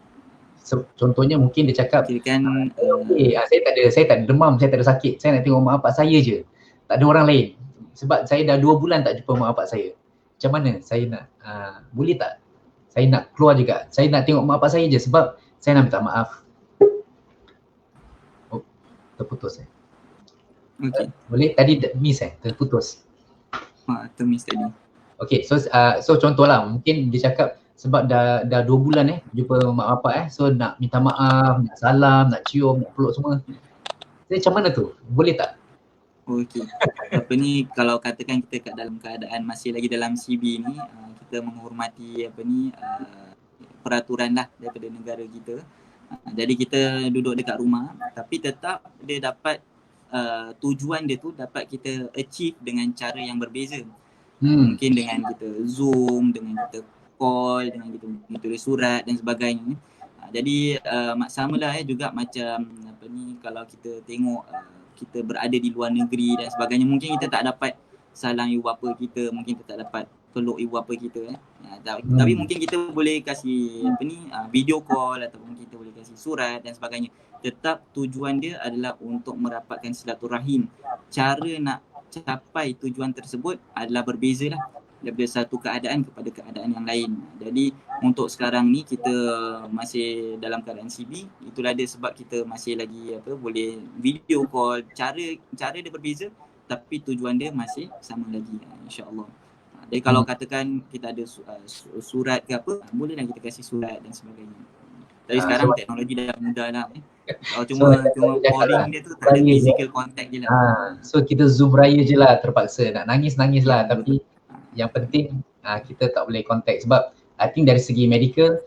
Contohnya mungkin dia cakap, saya tak ada demam, saya tak ada sakit, saya nak tengok mak bapak saya je, tak ada orang lain. Sebab saya dah 2 bulan tak jumpa mak bapak saya. Macam mana saya nak, boleh tak saya nak keluar juga, saya nak tengok mak bapak saya je sebab saya nak minta maaf. Oh, terputus Okay. Boleh? Tadi miss terputus. Termiss tadi. Okay, so contohlah mungkin dia cakap sebab dah 2 bulan jumpa mak bapak so nak minta maaf, nak salam, nak cium, nak peluk semua. Jadi macam mana tu? Boleh tak? Okey. apa ni, kalau katakan kita kat dalam keadaan masih lagi dalam CB ni, kita menghormati apa ni, peraturan lah daripada negara kita. Jadi kita duduk dekat rumah tapi tetap dia dapat tujuan dia tu dapat kita achieve dengan cara yang berbeza. Mungkin dengan kita Zoom, dengan kita call, dengan kita tulis surat dan sebagainya. Jadi samalah juga macam apa ni, kalau kita tengok kita berada di luar negeri dan sebagainya, mungkin kita tak dapat salam ibu bapa kita, mungkin kita tak dapat peluk ibu bapa kita tapi mungkin kita boleh kasih apa ni, video call ataupun kita boleh kasih surat dan sebagainya. Tetap tujuan dia adalah untuk merapatkan silaturahim. Cara nak capai tujuan tersebut adalah berbeza lah daripada satu keadaan kepada keadaan yang lain. Jadi untuk sekarang ni kita masih dalam keadaan CB, itulah dia sebab kita masih lagi apa, boleh video call. Cara dia berbeza tapi tujuan dia masih sama lagi, insya-Allah. Jadi kalau katakan kita ada surat ke apa, bolehlah kita kasih surat dan sebagainya. Tapi sekarang teknologi dah mudah lah. Cuma calling dia tu tak ada physical contact je lah. So kita Zoom raya je lah, terpaksa nak nangis lah, tapi yang penting kita tak boleh contact. Sebab I think dari segi medical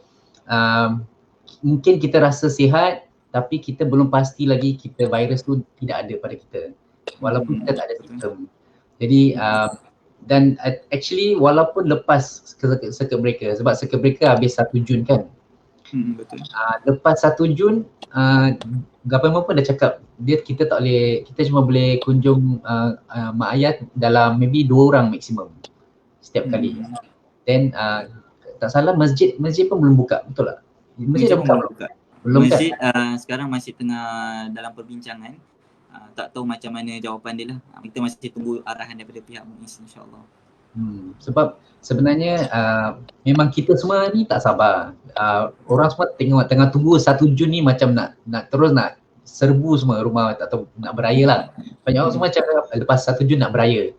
mungkin kita rasa sihat tapi kita belum pasti lagi kita virus tu tidak ada pada kita walaupun kita tak ada simptom. Jadi dan actually walaupun lepas circuit breaker, sebab circuit breaker habis 1 Jun kan. Betul. Lepas 1 Jun government pun dah cakap kita tak boleh, kita cuma boleh kunjung mak ayah dalam maybe 2 orang maksimum setiap kali. Then tak salah masjid pun belum buka, betul tak? Masjid dah buka. Belum masjid kan? Sekarang masih tengah dalam perbincangan. Tak tahu macam mana jawapan dia lah. Kita masih tunggu arahan daripada pihak MUIS, insyaAllah. Sebab sebenarnya memang kita semua ni tak sabar. Orang semua tengah tunggu 1 Jun ni macam nak terus nak serbu semua rumah, tak tahu nak beraya lah. Banyak orang semua cakap lepas 1 Jun nak beraya.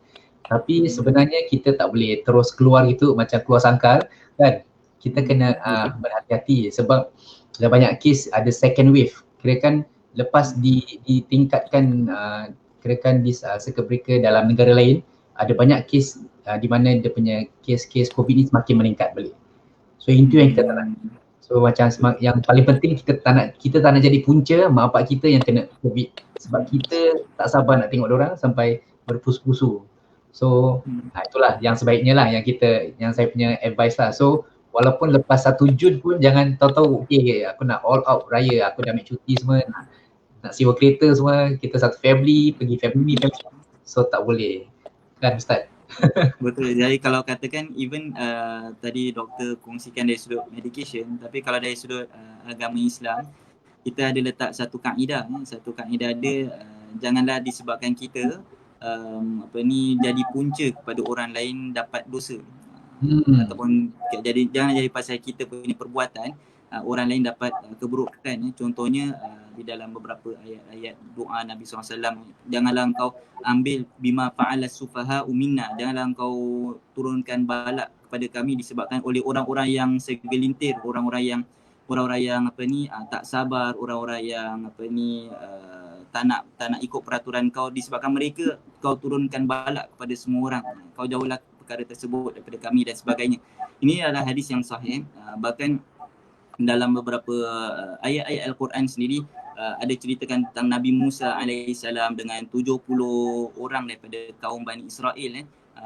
Tapi sebenarnya kita tak boleh terus keluar gitu macam keluar sangkar kan. Kita kena berhati-hati sebab dah banyak kes ada second wave. Kirakan lepas ditingkatkan kirakan circuit breaker dalam negara lain, ada banyak kes di mana dia punya kes COVID ni semakin meningkat balik. So itu yang kita tak nak. So macam yang paling penting kita tak nak jadi punca mak bapak kita yang kena COVID. Sebab kita tak sabar nak tengok diorang sampai berpusu-pusu. So itulah yang sebaiknya lah yang saya punya advice lah. So walaupun lepas 1 Jun pun jangan tahu-tahu okay aku nak all out raya, aku dah ambil cuti semua, nak sewa kereta semua, kita satu family, pergi family. So tak boleh kan Ustaz? Betul. Jadi kalau katakan even tadi doktor kongsikan dari sudut medication, tapi kalau dari sudut agama Islam, kita ada letak satu kaedah dia, janganlah disebabkan kita jadi punca kepada orang lain dapat dosa. Ataupun jangan jadi pasal kita punya perbuatan orang lain dapat keburukan. Contohnya di dalam beberapa ayat-ayat doa Nabi SAW, janganlah engkau ambil bima fa'ala sufaha minna, janganlah engkau turunkan balak kepada kami disebabkan oleh orang-orang yang segelintir, orang-orang yang tak sabar, orang-orang yang tak nak ikut peraturan kau, disebabkan mereka kau turunkan balak kepada semua orang, kau jauhlah perkara tersebut daripada kami dan sebagainya. Ini adalah hadis yang sahih. Bahkan dalam beberapa ayat-ayat Al-Quran sendiri ada ceritakan tentang Nabi Musa alaihissalam dengan 70 orang daripada kaum Bani Israel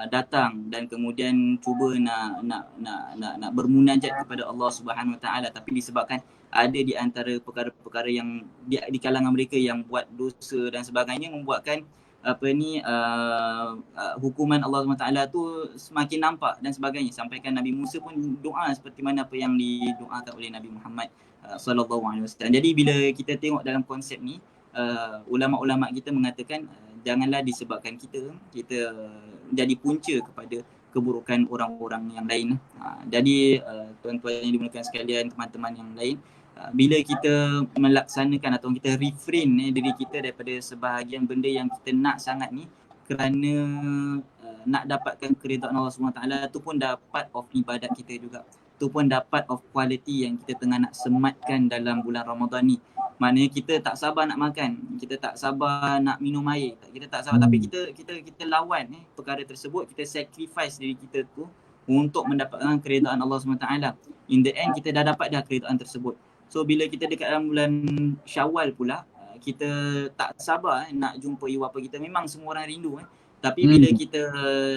datang dan kemudian cuba nak bermunajat kepada Allah Subhanahu Wa Taala, tapi disebabkan ada di antara perkara-perkara yang di kalangan mereka yang buat dosa dan sebagainya, membuatkan hukuman Allah SWT tu semakin nampak dan sebagainya, sampaikan Nabi Musa pun doa seperti mana apa yang didoakan oleh Nabi Muhammad SAW. Jadi bila kita tengok dalam konsep ni, ulama-ulama kita mengatakan janganlah disebabkan kita jadi punca kepada keburukan orang-orang yang lain. Jadi tuan-tuan yang dimuliakan sekalian, teman-teman yang lain, bila kita melaksanakan atau kita refrain diri kita daripada sebahagian benda yang kita nak sangat ni kerana nak dapatkan keridaan Allah SWT, tu pun dah part of ibadat kita juga. Tu pun dah part of quality yang kita tengah nak sematkan dalam bulan Ramadan ni. Maknanya kita tak sabar nak makan, kita tak sabar nak minum air, kita tak sabar, tapi kita lawan perkara tersebut, kita sacrifice diri kita tu untuk mendapatkan keredaan Allah SWT. In the end kita dah dapat dah keredaan tersebut. So bila kita dekat dalam bulan Syawal pula, kita tak sabar nak jumpa ibu bapa kita. Memang semua orang rindu tapi bila kita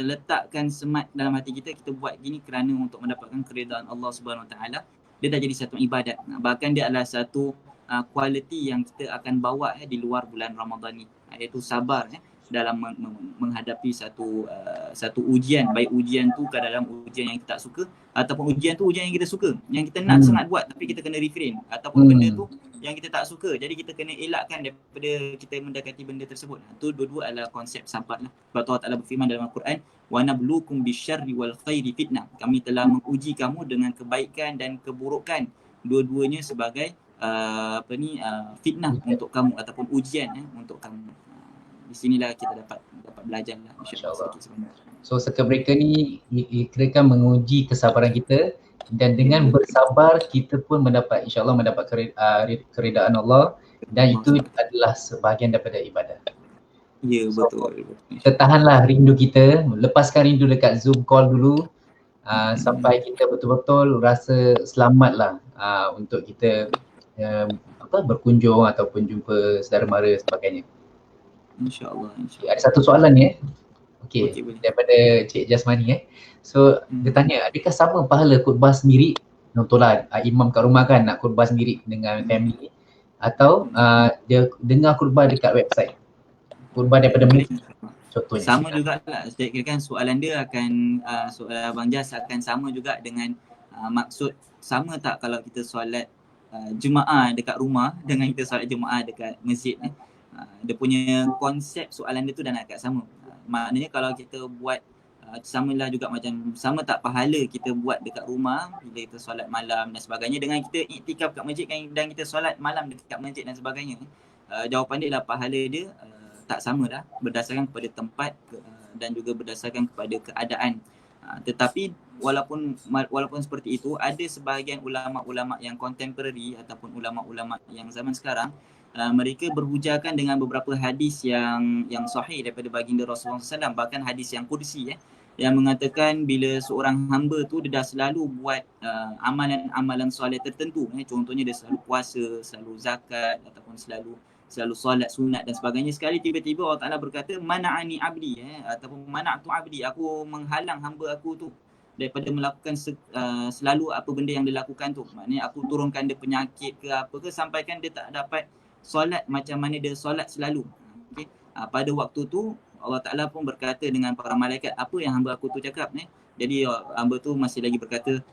letakkan semat dalam hati kita, kita buat gini kerana untuk mendapatkan keredaan Allah SWT, dia dah jadi satu ibadat. Bahkan dia adalah satu kualiti yang kita akan bawa di luar bulan Ramadan ni, iaitu sabar dalam menghadapi satu ujian, baik ujian tu ke dalam ujian yang kita tak suka ataupun ujian tu ujian yang kita suka, yang kita nak sangat buat tapi kita kena refrain, ataupun benda tu yang kita tak suka, jadi kita kena elakkan daripada kita mendekati benda tersebut. Tu dua-dua adalah konsep sabar lah. Sebab Allah Ta'ala berfirman dalam Al-Quran, wa nabluukum bisyarri wal khairi fitnah, kami telah menguji kamu dengan kebaikan dan keburukan, dua-duanya sebagai fitnah untuk kamu ataupun ujian untuk kamu. Di sinilah kita dapat belajar lah, insya-Allah. So circuit breaker ni kirakan menguji kesabaran kita, dan dengan bersabar kita pun mendapat, insya-Allah mendapat keredaan Allah, dan itu adalah sebahagian daripada ibadah. Ya, betul. Kita tahanlah rindu kita, lepaskan rindu dekat Zoom call dulu sampai kita betul-betul rasa selamatlah untuk kita berkunjung ataupun jumpa saudara mara sebagainya. InsyaAllah. Ada satu soalan ni okay, daripada Cik Jasmani So dia tanya, adakah sama pahala khutbah sendiri, contohlah imam kat rumah kan nak khutbah sendiri dengan family, atau dia dengar khutbah dekat website, khutbah daripada masjid contohnya? Sama jugalah, saya kira kan soalan dia akan soalan Abang Jas akan sama juga dengan maksud sama tak kalau kita solat jemaah dekat rumah dengan kita solat jemaah dekat masjid dia punya konsep soalan dia tu dah nak kat sama. Maknanya kalau kita buat samalah juga macam sama tak pahala kita buat dekat rumah bila kita solat malam dan sebagainya dengan kita iktikaf kat masjid dan kita solat malam dekat masjid dan sebagainya. Jawapan dia lah pahala dia tak sama dah, berdasarkan kepada tempat dan juga berdasarkan kepada keadaan. Tetapi walaupun seperti itu, ada sebahagian ulama-ulama yang contemporary ataupun ulama-ulama yang zaman sekarang, mereka berhujakan dengan beberapa hadis yang sahih daripada baginda Rasulullah SAW, bahkan hadis yang kursi yang mengatakan bila seorang hamba tu dia dah selalu buat amalan-amalan solat tertentu, contohnya dia selalu puasa, selalu zakat ataupun selalu solat sunat dan sebagainya, sekali tiba-tiba Allah Ta'ala berkata mana'ani abdi ataupun mana'tu abdi, aku menghalang hamba aku tu daripada melakukan selalu apa benda yang dia lakukan tu. Maknanya aku turunkan dia penyakit ke apa ke, sampaikan dia tak dapat solat macam mana dia solat selalu. Okay. Pada waktu tu Allah Ta'ala pun berkata dengan para malaikat, apa yang hamba aku tu cakap Jadi hamba tu masih lagi berkata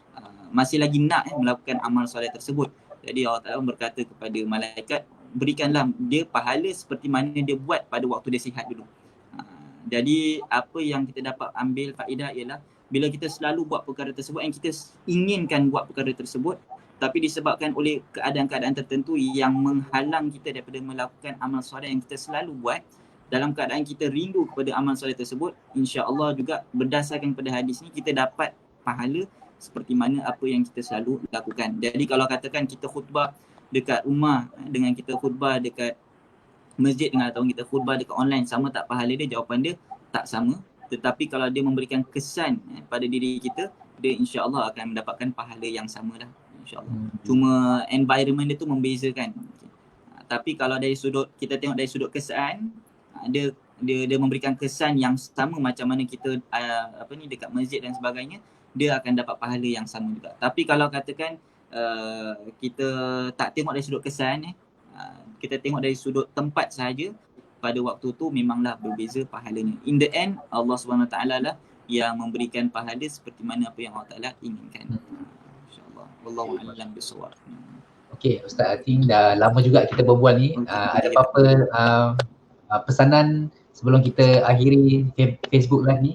masih lagi nak melakukan amal solat tersebut. Jadi Allah Ta'ala berkata kepada malaikat, berikanlah dia pahala seperti mana dia buat pada waktu dia sihat dulu. Jadi apa yang kita dapat ambil faedah ialah bila kita selalu buat perkara tersebut yang kita inginkan buat perkara tersebut, tapi disebabkan oleh keadaan-keadaan tertentu yang menghalang kita daripada melakukan amal solat yang kita selalu buat, dalam keadaan kita rindu kepada amal solat tersebut, insya-Allah juga berdasarkan pada hadis ni kita dapat pahala seperti mana apa yang kita selalu lakukan. Jadi kalau katakan kita khutbah dekat rumah dengan kita khutbah dekat masjid dengan atau kita khutbah dekat online, sama tak pahala dia? Jawapan dia tak sama. Tetapi kalau dia memberikan kesan pada diri kita, dia insya-Allah akan mendapatkan pahala yang sama lah, insya-Allah. Cuma environment dia tu membezakan. Tapi kalau dari sudut kita tengok dari sudut kesan, dia memberikan kesan yang sama macam mana kita dekat masjid dan sebagainya, dia akan dapat pahala yang sama juga. Tapi kalau katakan kita tak tengok dari sudut kesan, kita tengok dari sudut tempat sahaja, pada waktu tu memanglah berbeza pahalanya. In the end, Allah SWT lah yang memberikan pahala seperti mana apa yang Allah Ta'ala inginkan. InsyaAllah. Wallahu a'lam bishawab. Okay Ustaz, I think dah lama juga kita berbual ni. Ada apa-apa pesanan sebelum kita akhiri Facebook Live ni?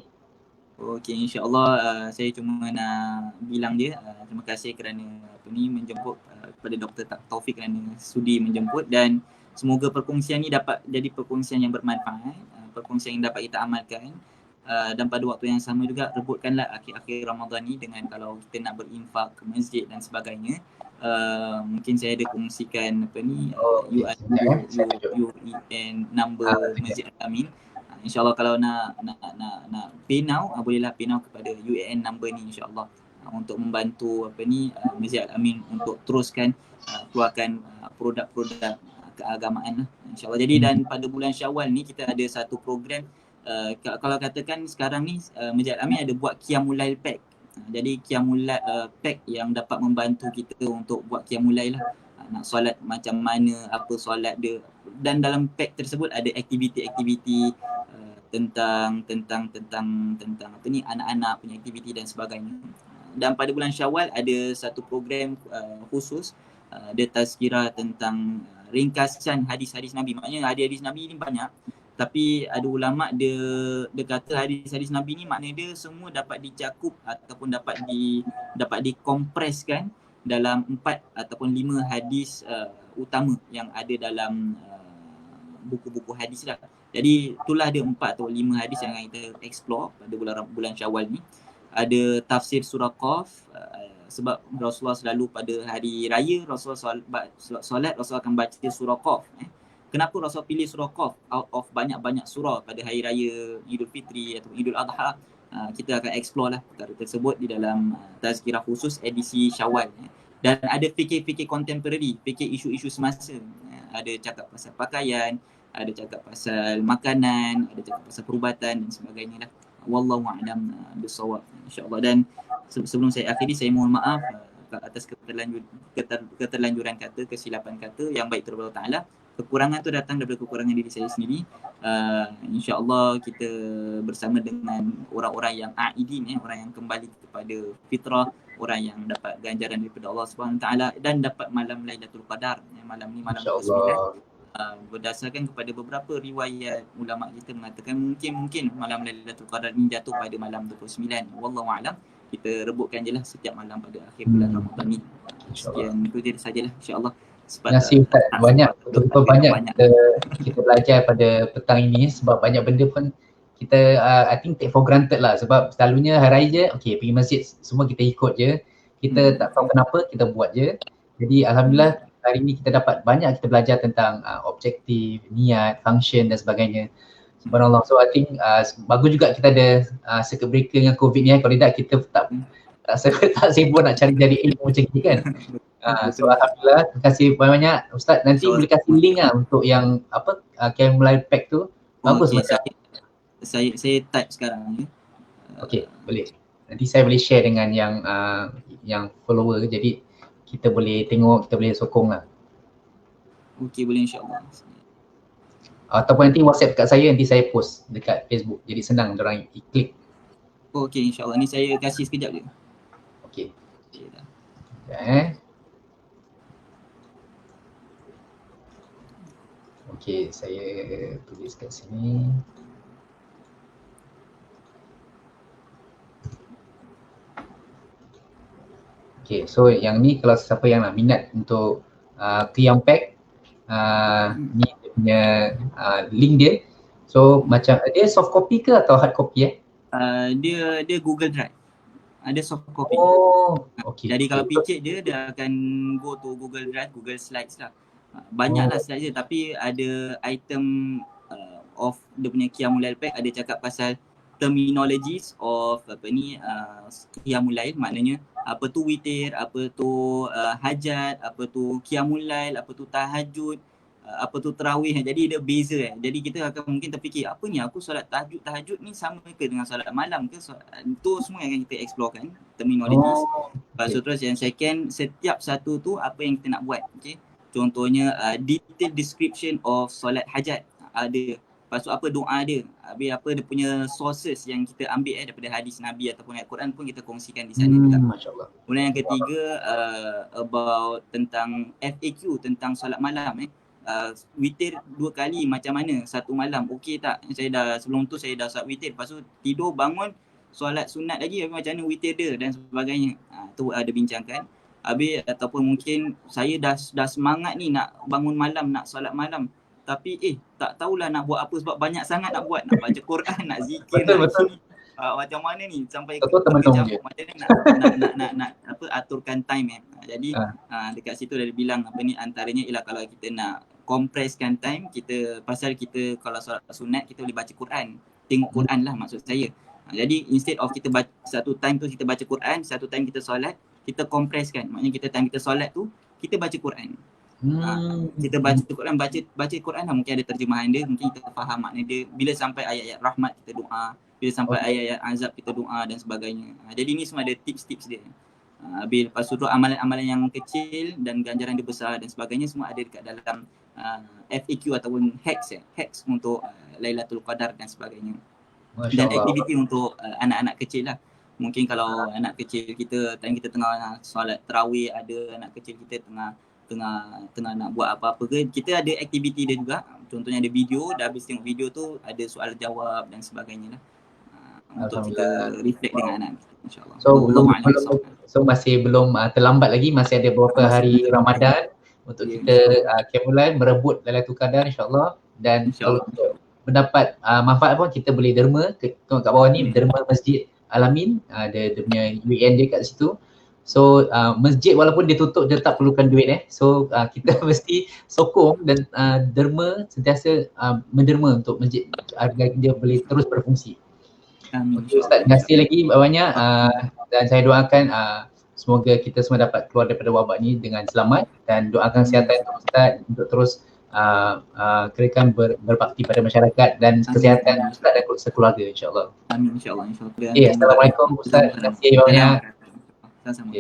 Okey, insya-Allah saya cuma nak bilang dia terima kasih kerana menjemput kepada Dr. Taufik kerana sudi menjemput, dan semoga perkongsian ni dapat jadi perkongsian yang bermanfaat, perkongsian yang dapat kita amalkan dan pada waktu yang sama juga rebutkanlah akhir-akhir Ramadan ni dengan kalau kita nak berinfak ke masjid dan sebagainya. Mungkin saya ada kongsikan apa ni UEN number Masjid Al-Amin. InsyaAllah kalau nak pay now, bolehlah pay now kepada UEN number ni insyaAllah untuk membantu apa ni Masjid Al-Amin untuk teruskan keluarkan produk-produk keagamaan lah insyaAllah. Jadi dan pada bulan Syawal ni kita ada satu program, kalau katakan sekarang ni Masjid Al-Amin ada buat Qiyamul Lail Pack. Jadi Qiyamul Lail Pack yang dapat membantu kita untuk buat Qiyamul Lail lah. Nak solat macam mana, apa solat dia, dan dalam pack tersebut ada aktiviti-aktiviti tentang apa ni anak-anak punya aktiviti dan sebagainya. Dan pada bulan Syawal ada satu program khusus, dia tazkirah tentang ringkasan hadis-hadis Nabi. Maknanya hadis-hadis Nabi ni banyak, tapi ada ulama dia kata hadis-hadis Nabi ni maknanya dia semua dapat dicakup ataupun dapat dikompreskan dalam 4 ataupun 5 hadis utama yang ada dalam buku-buku hadis lah. Jadi itulah dia 4 atau 5 hadis yang akan kita explore pada bulan Syawal ni. Ada tafsir surah Qaf, sebab Rasulullah selalu pada hari raya Rasulullah solat Rasulullah akan baca surah Qaf. Kenapa Rasulullah pilih surah Qaf out of banyak-banyak surah pada hari raya Idul Fitri atau Idul Adha? Kita akan explore lah perkara tersebut di dalam tazkirah khusus edisi Syawal. Dan ada fikir-fikir contemporary, fikir isu-isu semasa. Ada cakap pasal pakaian, ada cakap pasal makanan, ada cakap pasal perubatan dan sebagainya lah. Wallahu a'lam bissawab insya-Allah. Dan sebelum saya akhiri, saya mohon maaf atas keterlanjuran kata, kesilapan kata yang baik daripada Allah Taala. Kekurangan tu datang daripada kekurangan diri saya sendiri. InsyaAllah kita bersama dengan orang-orang yang a'idin, orang yang kembali kepada fitrah, orang yang dapat ganjaran daripada Allah Subhanahu Taala dan dapat malam Lailatul Qadar. Malam ni malam 29. Berdasarkan kepada beberapa riwayat ulama kita mengatakan mungkin malam Lailatul Qadar ni jatuh pada malam 29. Wallahu a'lam. Kita rebutkan je lah setiap malam pada akhir bulan Ramadan ni. Sekian itu je sajalah insya-Allah. Terima kasih Ustaz. Betul-betul banyak kita belajar pada petang ini, sebab banyak benda pun kita I think take for granted lah, sebab selalunya hari raya je pergi masjid semua kita ikut je, kita tak tahu kenapa kita buat je. Jadi alhamdulillah hari ni kita dapat banyak kita belajar tentang objektif, niat, function dan sebagainya. Subhanallah. So I think bagus juga kita ada circuit breaker dengan COVID ni. Kalau tidak kita tak sibuk nak cari ilmu macam ni kan. So alhamdulillah, terima kasih banyak Ustaz. Nanti boleh kasih link lah untuk yang apa Qiyamul Lail Pack tu. Bagus saya type sekarang ni. Okey, boleh. Nanti saya boleh share dengan yang follower, jadi kita boleh tengok, kita boleh sokong lah. Okey, boleh insya-Allah. Ataupun nanti WhatsApp kat saya, nanti saya post dekat Facebook. Jadi senang orang klik. Okey, insya-Allah. Ni saya kasih sekejap je. Okey. Okey, saya tulis kat sini. Okay, so yang ni kalau siapa yang nak minat untuk Qiyam Pack, ni dia punya link dia. So macam dia soft copy ke atau hard copy Dia Google Drive. Ada soft copy. Oh, okay. Jadi kalau picit dia akan go to Google Drive, Google Slides lah. Banyaklah slides dia, tapi ada item of dia punya Qiyamul Lail Pack, ada cakap pasal terminologies of apa ni Qiyamul Lail, maknanya apa tu witir, apa tu hajat, apa tu Qiyamul Lail, apa tu tahajud, apa tu tarawih. Jadi dia beza Jadi kita akan mungkin terfikir, apa ni aku solat tahajud ni sama ke dengan solat malam ke? Itu semua yang akan kita explore kan, terminologies. Lepas tu terus yang second, setiap satu tu apa yang kita nak buat. Okay. Contohnya detailed description of solat hajat ada. Lepas tu apa doa dia, habis apa dia punya sources yang kita ambil daripada hadis Nabi ataupun ayat Quran pun kita kongsikan di sana juga. Masya-Allah. Kemudian yang ketiga about tentang FAQ tentang solat malam witir 2 kali macam mana satu malam, okey tak? Saya dah sebelum tu saya dah solat witir, lepas tu tidur bangun solat sunat lagi, macam mana witir dia dan sebagainya. Tu ada bincangkan. Habis ataupun mungkin saya dah semangat ni nak bangun malam, nak solat malam. tapi tak tahulah nak buat apa sebab banyak sangat nak buat, nak baca Quran, nak zikir, Betul, nak betul. gini. Macam mana ni sampai Betul, termenung je. terkejap macam ni nak apa aturkan time jadi dekat situ dah bilang apa ni, antaranya ialah kalau kita nak compresskan time kita, pasal kita kalau solat sunat kita boleh baca Quran, tengok Quran lah maksud saya. Jadi instead of kita baca satu time tu kita baca Quran, satu time kita solat, kita compresskan, maknanya kita time kita solat tu kita baca Quran. Kita baca Quran, baca Quran lah, mungkin ada terjemahan dia, mungkin kita faham makna dia. Bila sampai ayat-ayat rahmat kita doa, bila sampai ayat-ayat azab kita doa dan sebagainya. Jadi ni semua ada tips-tips dia. Lepas tu amalan-amalan yang kecil dan ganjaran dia besar dan sebagainya semua ada dekat dalam FAQ ataupun hacks untuk Lailatul Qadar dan sebagainya. Dan aktiviti untuk anak-anak kecil lah. Mungkin kalau anak kecil kita, time kita tengah solat tarawih, ada anak kecil kita tengah nak buat apa-apa ke, kita ada aktiviti dia juga. Contohnya ada video, dah habis tengok video tu ada soal jawab dan sebagainya lah. Untuk kita reflect dengan anak kita, insyaAllah. So masih belum terlambat lagi, masih ada beberapa hari Ramadan untuk kita mulai merebut Lailatul Qadar insyaAllah. Dan untuk mendapat manfaat pun kita boleh derma, tengok kat bawah ni derma Masjid Al-Amin, ada dia punya UN dia kat situ. So masjid walaupun dia tutup dia tak perlukan duit so kita mesti sokong dan derma sentiasa menderma untuk masjid agar dia boleh terus berfungsi. Okay, Ustaz, terima kasih lagi banyak dan saya doakan semoga kita semua dapat keluar daripada wabak ni dengan selamat dan doakan kesihatan untuk Ustaz untuk terus kirakan berbakti pada masyarakat dan kesihatan Ustaz dan sekeluarga insyaAllah. Amin insyaAllah. Assalamualaikum Ustaz, terima kasih banyak. Sama-sama.